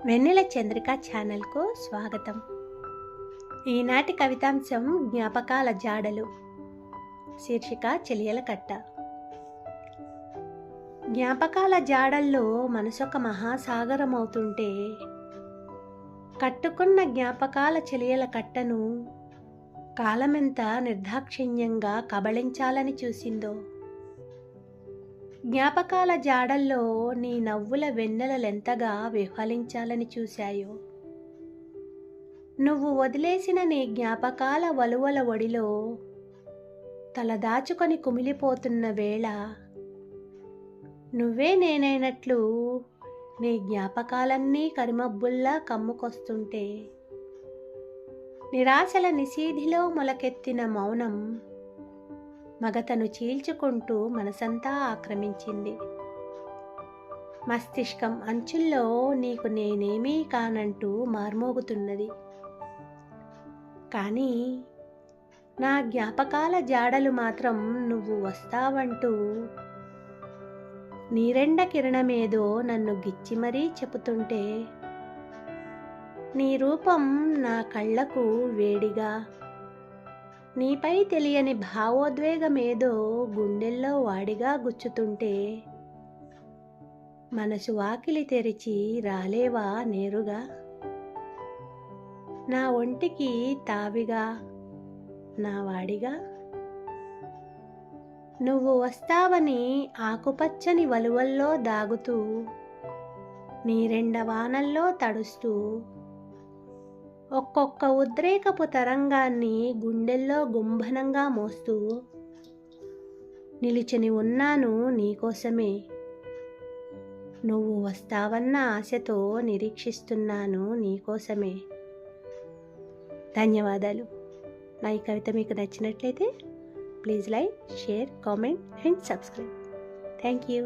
వెన్నెల చంద్రిక ఛానల్కు స్వాగతం. ఈనాటి కవితాంశం జ్ఞాపకాల జాడలు. శీర్షిక చెలియల కట్ట. జ్ఞాపకాల జాడల్లో మనసొక మహాసాగరం అవుతుంటే, కట్టుకున్న జ్ఞాపకాల చెలియల కట్టను కాలమెంత నిర్దాక్షిణ్యంగా కబళించాలని చూసిందో. జ్ఞాపకాల జాడల్లో నీ నవ్వుల వెన్నెలలెంతగా విహ్వలించాలని చూశాయో. నువ్వు వదిలేసిన నీ జ్ఞాపకాల వలువల ఒడిలో తలదాచుకొని కుమిలిపోతున్న వేళ, నువ్వే నేనైనట్లు నీ జ్ఞాపకాలన్నీ కరిమబ్బుల్లా కమ్ముకొస్తుంటే, నిరాశల నిశీధిలో మొలకెత్తిన మౌనం మగతను చీల్చుకుంటూ మనసంతా ఆక్రమించింది. మస్తిష్కం అంచుల్లో నీకు నేనేమీ కానంటూ మార్మోగుతున్నది. కానీ నా జ్ఞాపకాల జాడలు మాత్రం నువ్వు వస్తావంటూ నీరెండ కిరణమేదో నన్ను గిచ్చి మరీ చెబుతుంటే, నీ రూపం నా కళ్ళకు వేడిగా, నీపై తెలియని భావోద్వేగమేదో గుండెల్లో వాడిగా గుచ్చుతుంటే, మనసు వాకిలి తెరిచి రాలేవా నేరుగా, నా ఒంటికి తావిగా, నా వాడిగా. నువ్వు వస్తావని ఆకుపచ్చని వలువల్లో దాగుతూ, నీరెండ వానల్లో తడుస్తూ, ఒక్కొక్క ఉద్రేకపు తరంగాన్ని గుండెల్లో గుంభనంగా మోస్తూ నిలిచిని ఉన్నాను నీకోసమే. నువ్వు వస్తావన్న ఆశతో నిరీక్షిస్తున్నాను నీకోసమే. ధన్యవాదాలు. నా ఈ కవిత మీకు నచ్చినట్లయితే please like, share, comment and subscribe. Thank you.